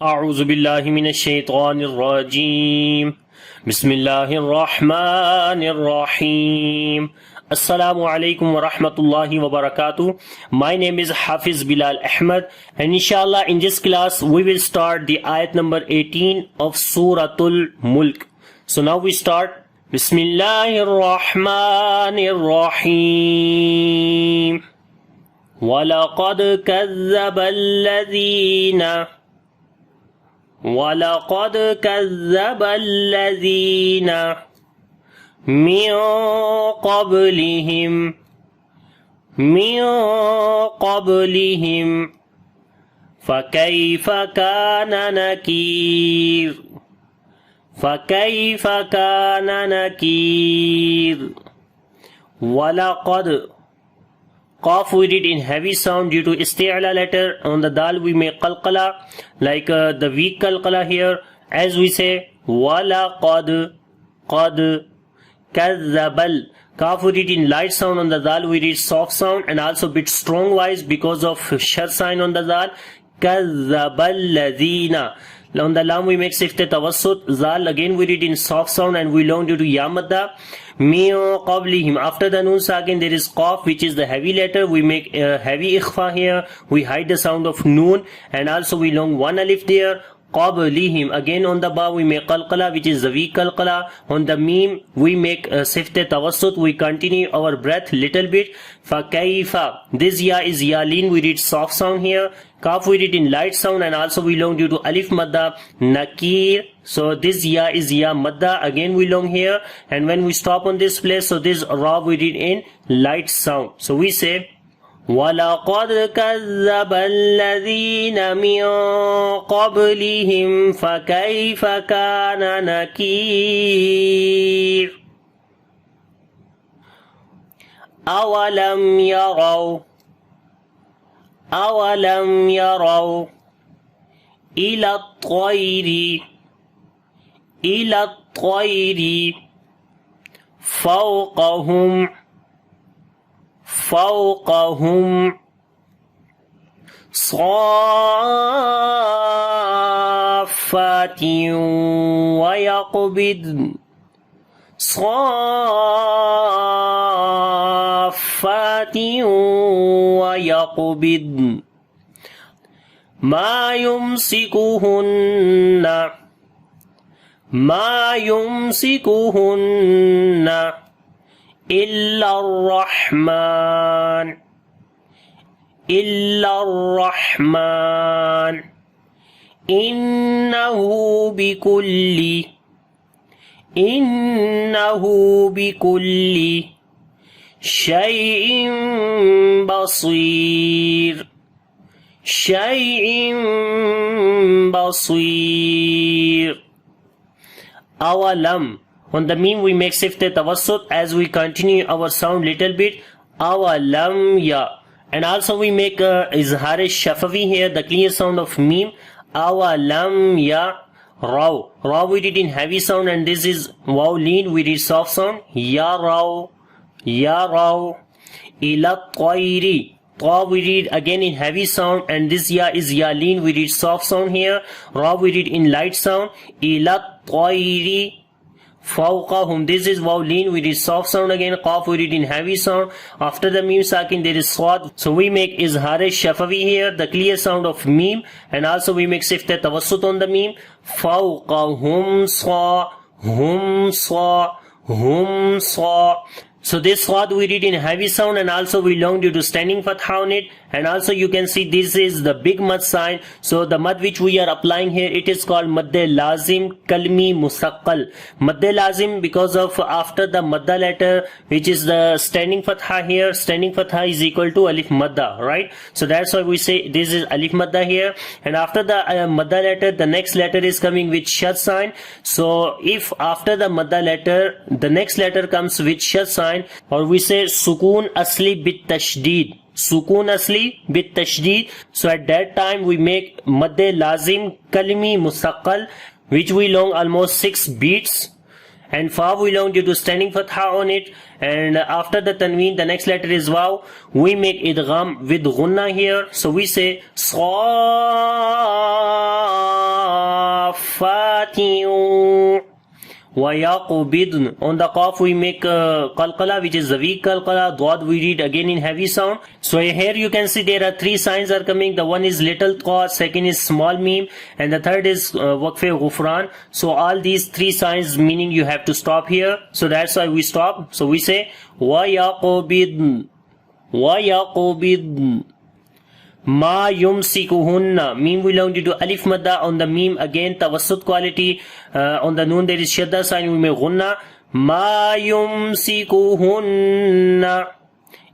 أعوذ بالله من الشيطان الرجيم بسم الله الرحمن الرحيم Assalamu alaikum wa rahmatullahi wa barakatuh. My name is Hafiz Bilal Ahmed, and inshallah in this class we will start the ayat number 18 of Surah Mulk. So now we start. Bismillahir Rahmanir Rahim. وَلَقَدْ كَذَّبَ الَّذِينَ من قبلهم فكيف كان نكير ولقد Qaf we read in heavy sound due to isti'la letter. On the dal we make qalqala, like the weak qalqala here, as we say walaqad qad kazzabal. Qaf we read in light sound. On the dal we read soft sound and also bit strong wise because of shad sign on the dal. Kazzabal ladina. On the lam we make sifte tawassut. Zal again we read in soft sound and we long due to yamadda. Min qablihim. After the noon sakin there is qaf, which is the heavy letter. We make heavy ikhfa here. We hide the sound of noon and also we long one alif there. Qablihim. Again on the ba we make qalqala, which is the weak qalqala. On the mim we make sifte tawassut. We continue our breath little bit. Fakaifa. This ya is yalin. We read soft sound here. Kaf we read in light sound and also we long due to alif madda. Nakir. So this ya is ya madda. Again we long here. And when we stop on this place, so this ra we read in light sound. So we say وَلَقَدْ كَذَّبَ الَّذِينَ مِن قَبْلِهِمْ فَكَيْفَ كَانَ نَكِيرٌ أَوَلَمْ يَرَوْا إِلَى الطَّيْرِ فوقهم صافات ويقبض ما يمسكهن إلا الرحمن إنه بكل شيء بصير أولم. On the meme we make sifte tawassut as we continue our sound little bit. Awalam ya. And also we make izhar shafavi here, the clear sound of meme. Awalam ya raw. Raw we did in heavy sound and this is waw lean, we did soft sound. Ya raw. Ila tayri. Ta we read again in heavy sound and this ya is ya lean, we read soft sound here. Ra we read in light sound. Ila tayri. Fawqahum. This is waw lean, we read soft sound again. Qaf we read in heavy sound. After the meme sakin there is swad. So we make izhar shafavi here, the clear sound of meme, and also we make sifte tawassut on the meme. Fawqahum hum sa. So this swad we read in heavy sound and also we long due to standing fatha on it. And also you can see this is the big mad sign. So the mad which we are applying here, it is called madde lazim kalmi musaqqal. Madde lazim because of after the madda letter, which is the standing fatha here. Standing fatha is equal to alif madda, right? So that's why we say this is alif madda here. And after the madda letter, the next letter is coming with shad sign. So if after the madda letter, the next letter comes with shad sign, or we say sukoon asli bit tashdid. Sukoon asli bit tashdid. So at that time we make madde lazim kalmi musaqqal, which we long almost 6 beats. and fa we learned due to standing fatha on it, and after the tanween the next letter is waw. We make idgham with gunna here, so we say Saffati wa yaqbidn. On the qaf we make qalqala, which is the weak qalqala. Dwad we read again in heavy sound. So here you can see there are three signs are coming. The one is little qa, second is small meme, and the third is waqf ghufran. So all these three signs meaning you have to stop here. So that's why we stop. So we say wa yaqbidn, wa yaqbidn. Ma yumsikuhunna. Meme we learned due to alif madda. On the meme again tawassut quality. On the noon there is shadda sign, we make gunna. Ma yumsikuhunna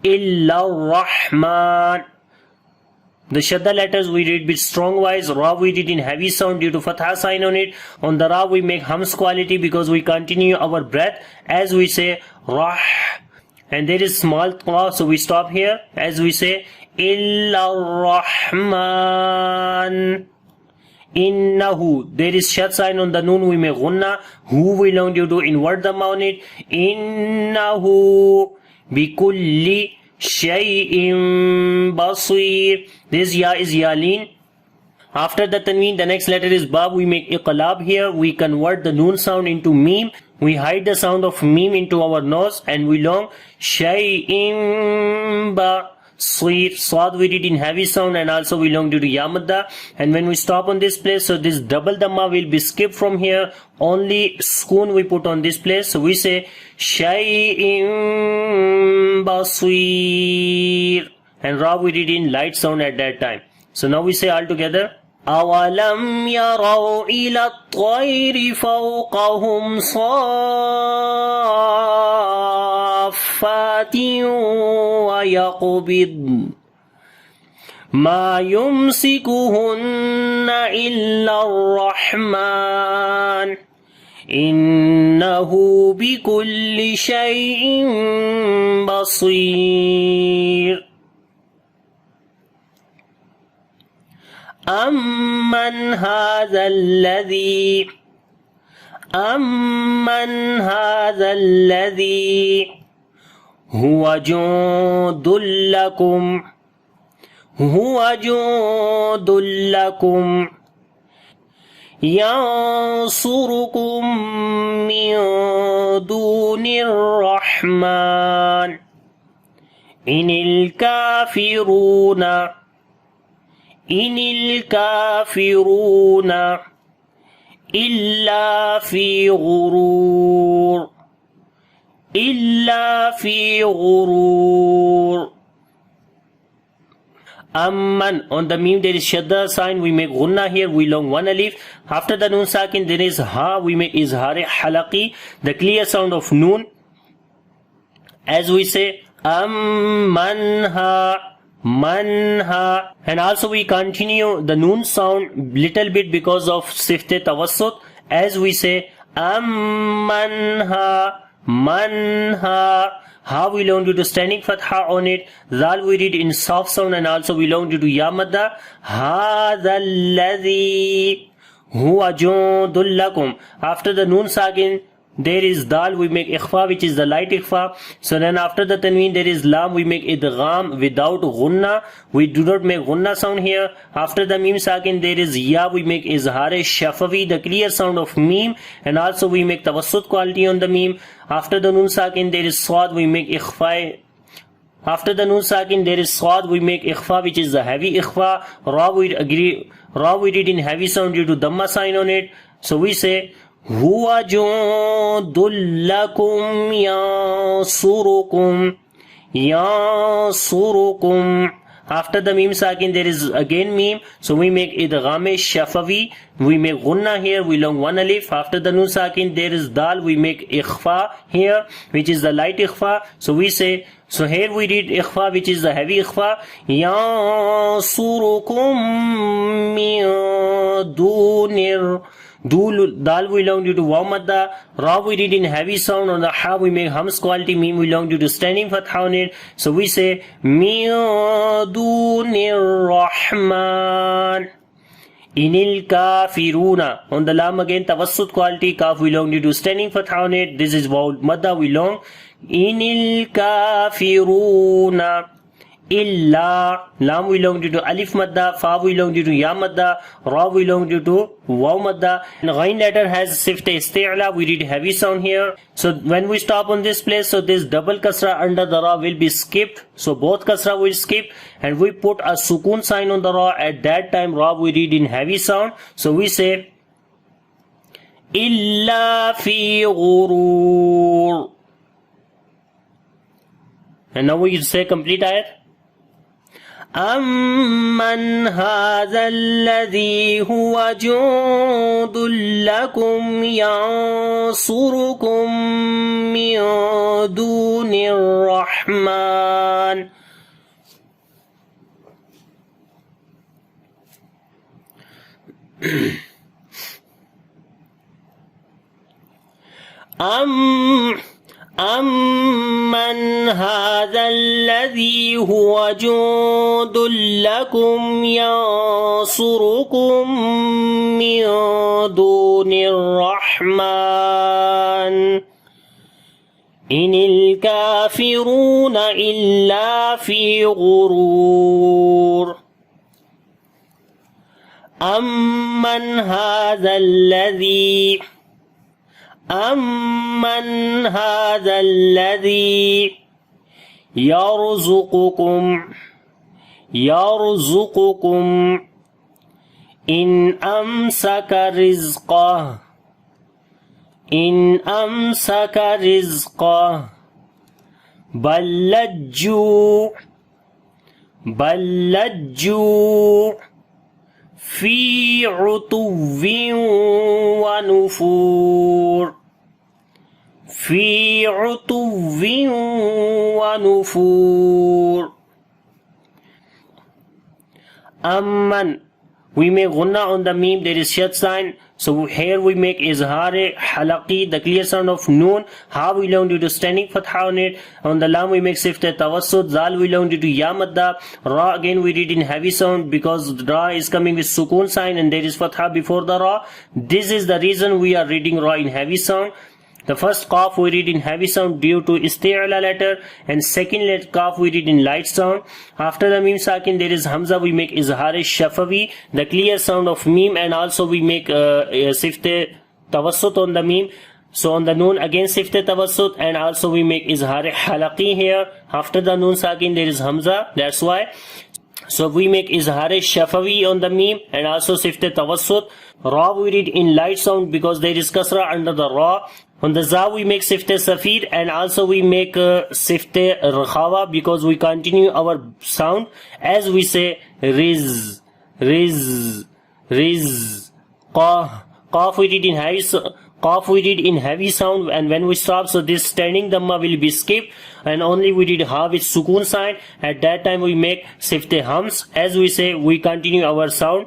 illa rahman. The shadda letters we read with strong voice. Ra we read in heavy sound due to fatha sign on it. On the ra we make hums quality because we continue our breath as we say rah. And there is small qa, so we stop here as we say Illa Rahman. Innahu. There is shad sign on the noon, we make gunna. Who we learned you to invert them on it. Innahu bikulli shay'in basir. This ya is yalin. After the tanween, the next letter is ba. We make iqlab here. We convert the noon sound into meme. We hide the sound of meme into our nose and we long shay'in ba. Sweet swad we did in heavy sound and also we long due to yamadda. And when we stop on this place, so this double dhamma will be skipped from here. Only schoon we put on this place. So we say shay'in basir. And ra we did in light sound at that time. So now we say all together. أَوَلَمْ يَرَوْا إِلَى الطَّيْرِ فَوْقَهُمْ صَافَّاتٍ وَيَقْبِضْنَ مَا يُمْسِكُهُنَّ إِلَّا الرَّحْمَنُ إِنَّهُ بِكُلِّ شَيْءٍ بَصِيرٌ أَمَّنْ هَذَا الَّذِي هُوَ جُندٌ لَكُمْ يَنْصُرُكُمْ مِنْ دُونِ الرَّحْمَنِ إِنِ الْكَافِرُونَ إِلَّا فِي غُرُورٍ Amman. On the meme there is shadda sign, we make gunna here, we long one alif. After the noon sakin there is ha, we make izhar halaqi, the clear sound of noon. As we say amman manha, and also we continue the noon sound little bit because of sifte tawassut as we say manha. Ha we learn due to standing fatha on it. Zal we read in soft sound and also we learn due to yamadda. Hadha alladhi huwa jundul lakum. After the noon sakin there is dal, we make ikhfa, which is the light ikhfa. So then after the tanween there is lam, we make idgham without gunna. We do not make gunna sound here. After the meme sakin there is ya, we make izhar shafawi, the clear sound of meme, and also we make tawassut quality on the meme. After the noon sakin there is swad, we make ikhfa. After the noon sakin there is swad, we make ikhfa, which is the heavy ikhfa. Ra we read in heavy sound due to dhamma sign on it. So we say Huwa jundul lakum yansurukum. After the meme sakin there is again meme, so we make idgham shafawi, we make gunna here, we long one alif. After the noon sakin there is dal, we make ikhfa here, which is the light ikhfa. So we say, so here we read ikhfa, which is the heavy ikhfa. Yansurukum min dunir. Dal we learn due to waw madda. Ra we read in heavy sound. On the ha we make hums quality. Meme we learn due to standing fatha on it. So we say min dunir rahman inil kafiruna. On the lam again tawassut quality. Kaf we learn due to standing fatha on it. This is waw madda we learn inil kafiruna Illa. Lam we long due to alif madda, fa we long due to ya madda, ra we long due to waw madda. And ghain letter has sift isti'la, we read heavy sound here. So when we stop on this place, so this double kasra under the ra will be skipped. So both kasra will skip, and we put a sukun sign on the ra. At that time ra we read in heavy sound. So we say illa fi ghurur. And now we say complete ayat. أَمَّنْ هَذَا الَّذِي هُوَ جُندٌ لَكُمْ يَنْصُرُكُمْ مِنْ دُونِ الرَّحْمَنِ. أَمَّنْ هَذَا الَّذِي هُوَ جُندٌ لَكُمْ يَنْصُرُكُمْ مِنْ دُونِ الرَّحْمَنِ إِنِ الْكَافِرُونَ إِلَّا فِي غُرُورٍ. أَمَّنْ هَذَا الَّذِي يرزقكم إن أمسك رزقه بل لجوا في عتو ونفور. Amman, we make gunna on the meme, there is shad sign. So here we make izhar halaqi, the clear sound of noon. Ha we learn due to standing fatha on it. On the lam we make sift tawassut. Zal we learn due to ya madda. Ra again we read in heavy sound because ra is coming with sukun sign and there is fatha before the ra. This is the reason we are reading ra in heavy sound. The first qaf we read in heavy sound due to isti'la letter, and second qaf we read in light sound. After the mim sakin there is hamza, we make izhar shafawi, the clear sound of mim, and also we make sifte tawassut on the mim. So on the noon again sifte tawassut, and also we make izhar halaqi here. After the noon sakin there is hamza, that's why. So we make izhar shafawi on the mim and also sifte tawassut. Ra we read in light sound because there is kasra under the ra. On the za we make sifte safir, and also we make sifte rakhawa because we continue our sound as we say riz. Qaf we read in heavy sound, and when we stop, so this standing dhamma will be skipped, and only we did ha with sukun sign. At that time we make sifte hams as we say we continue our sound,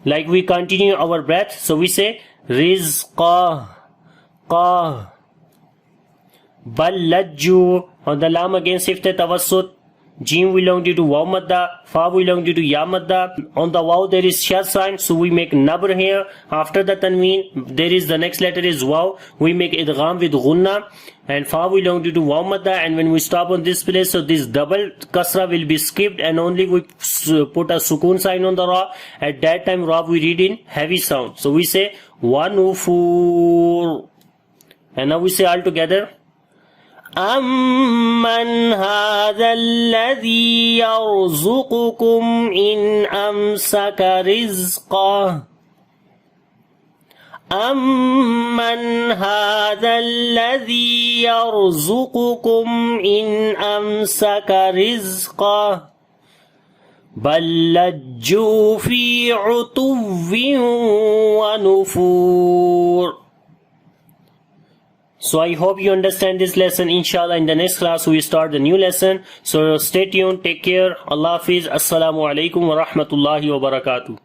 like we continue our breath. So we say rizqa, qa, bal lajju. On the lam again sifte tawassut. Jim we long due to waw madda, fa we long due to ya madda. On the waw there is shad sign, so we make nabr here. After the tanween there is the next letter is waw, we make idgham with gunna, and fa we long due to waw madda. And when we stop on this place, so this double kasra will be skipped, and only we put a sukun sign on the ra. At that time ra we read in heavy sound, so we say wanufur. And now we say all together. أَمَّنْ هَذَا الَّذِي يَرْزُقُكُمْ إِنْ أَمْسَكَ رِزْقَهُ أَمَّنْ هَذَا الَّذِي يَرْزُقُكُمْ إِنْ أَمْسَكَ رِزْقَهُ بَلْ لَجُّوا فِي عُتُوٍّ وَنُفُورٍ. So I hope you understand this lesson. Inshallah in the next class we start the new lesson. So stay tuned, take care. Allah Hafiz. Assalamu alaikum wa rahmatullahi wa barakatuh.